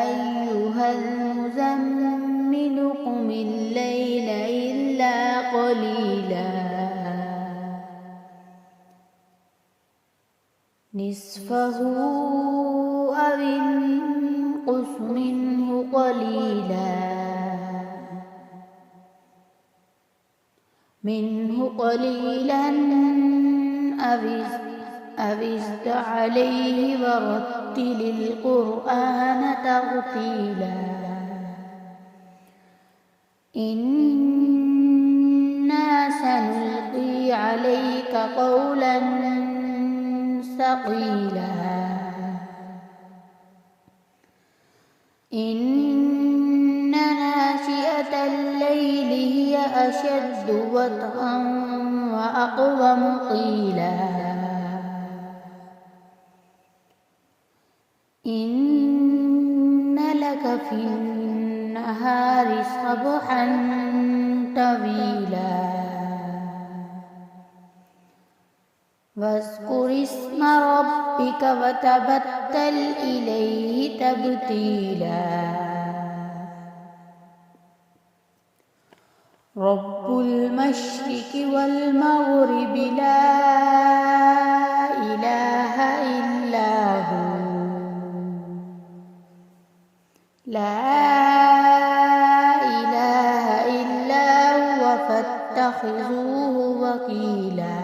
أيها المزمل قم الليل إلا قليلا نصفه أو انقص منه قليلا أو ازد عليه ورتل القرآن ترتيلا إنا سنلقي عليك قولا ثقيلا إن ناشئة الليل هي أشد وطئا وأقوم قيلا إن لك في النهار سبحا طويلا واذكر اسم ربك وتبتل إليه تبتيلا رب المشرق والمغرب لا إله إلا هو فاتخذوه وكيلا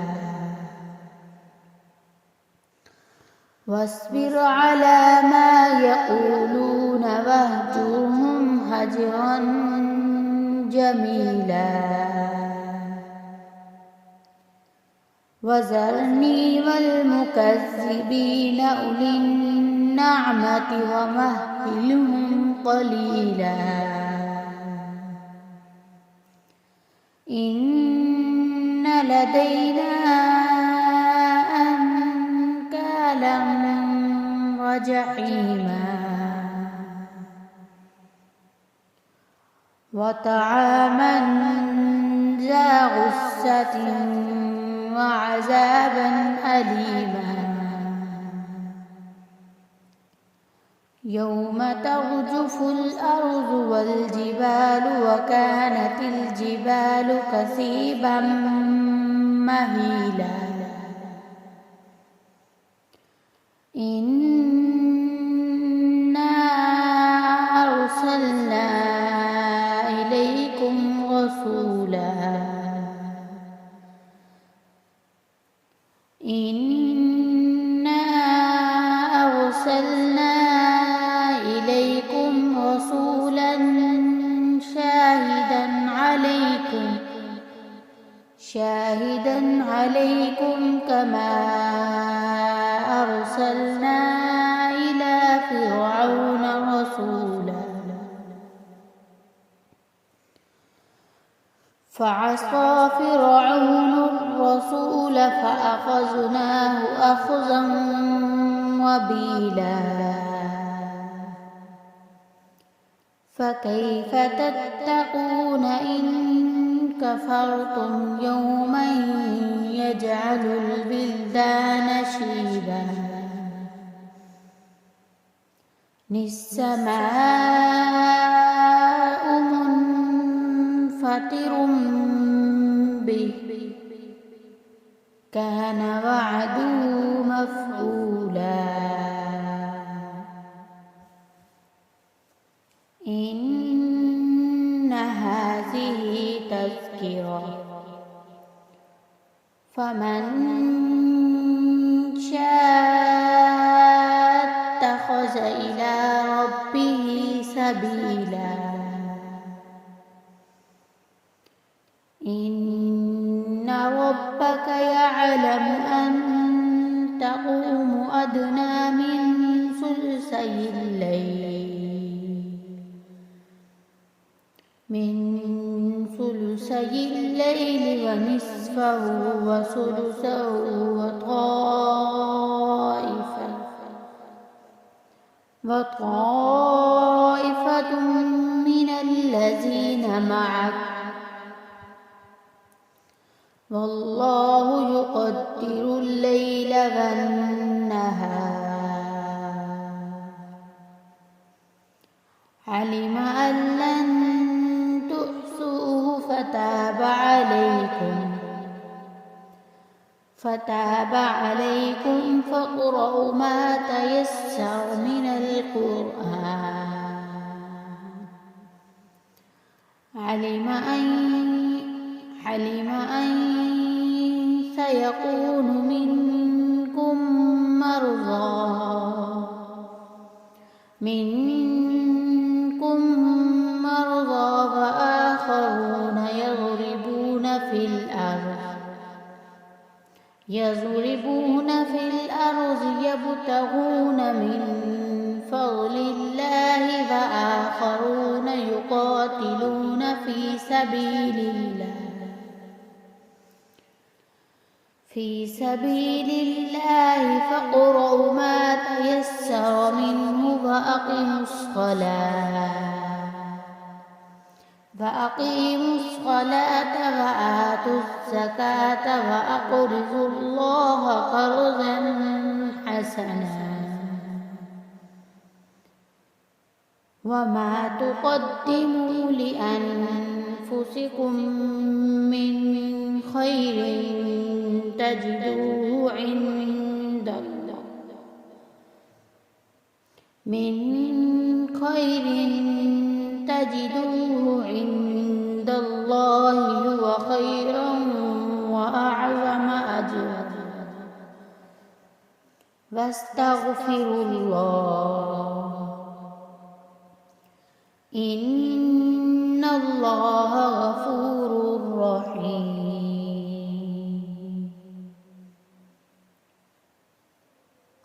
واصبر على ما يقولون واهجرهم هجرا جميلا وذرني والمكذبين أولي النعمة ومهلهم قليلا إن لدينا أنكالا وجحيما وطعاما ذا غصة وعذابا أليما يوم ترجف الأرض والجبال وكانت الجبال كثيبا مهيلا إنا أرسلنا إليكم رسولا شاهدا عليكم كما أرسلنا إلى فرعون رسولا فعصى فرعون الرسول فأخذناه أخذا وبيلا فكيف تتقون إن كفرتم يوما يجعل البلدان شيبا السماء منفطر به كان وعده مفعولا إن هذه تذكرة فمن شاء اتخذ إلى ربه سبيلا إن ربك يعلم أن تقوم أدنى من ثلثي الليل ونصفه وثلثه وطائفة من الذين معك والله يقدر الليل والنهار علم أن لن تحصوه فتاب عليكم فاقرؤوا ما تيسر من القرآن. علم أن سيكون منكم مرضى وآخرون يضربون في الأرض يبتغون من فضل الله وآخرون يقاتلون في سبيل الله فاقرؤوا ما تيسر منه وأقيموا الصلاة وآتوا الزكاة وأقرضوا الله قرضا حسنا وما تقدموا لأنفسكم من خير تجدوه عند الله هو خيرا وأعظم أجرا واستغفروا الله إن الله غفور رحيم.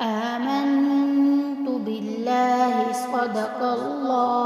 آمنت بالله صدق الله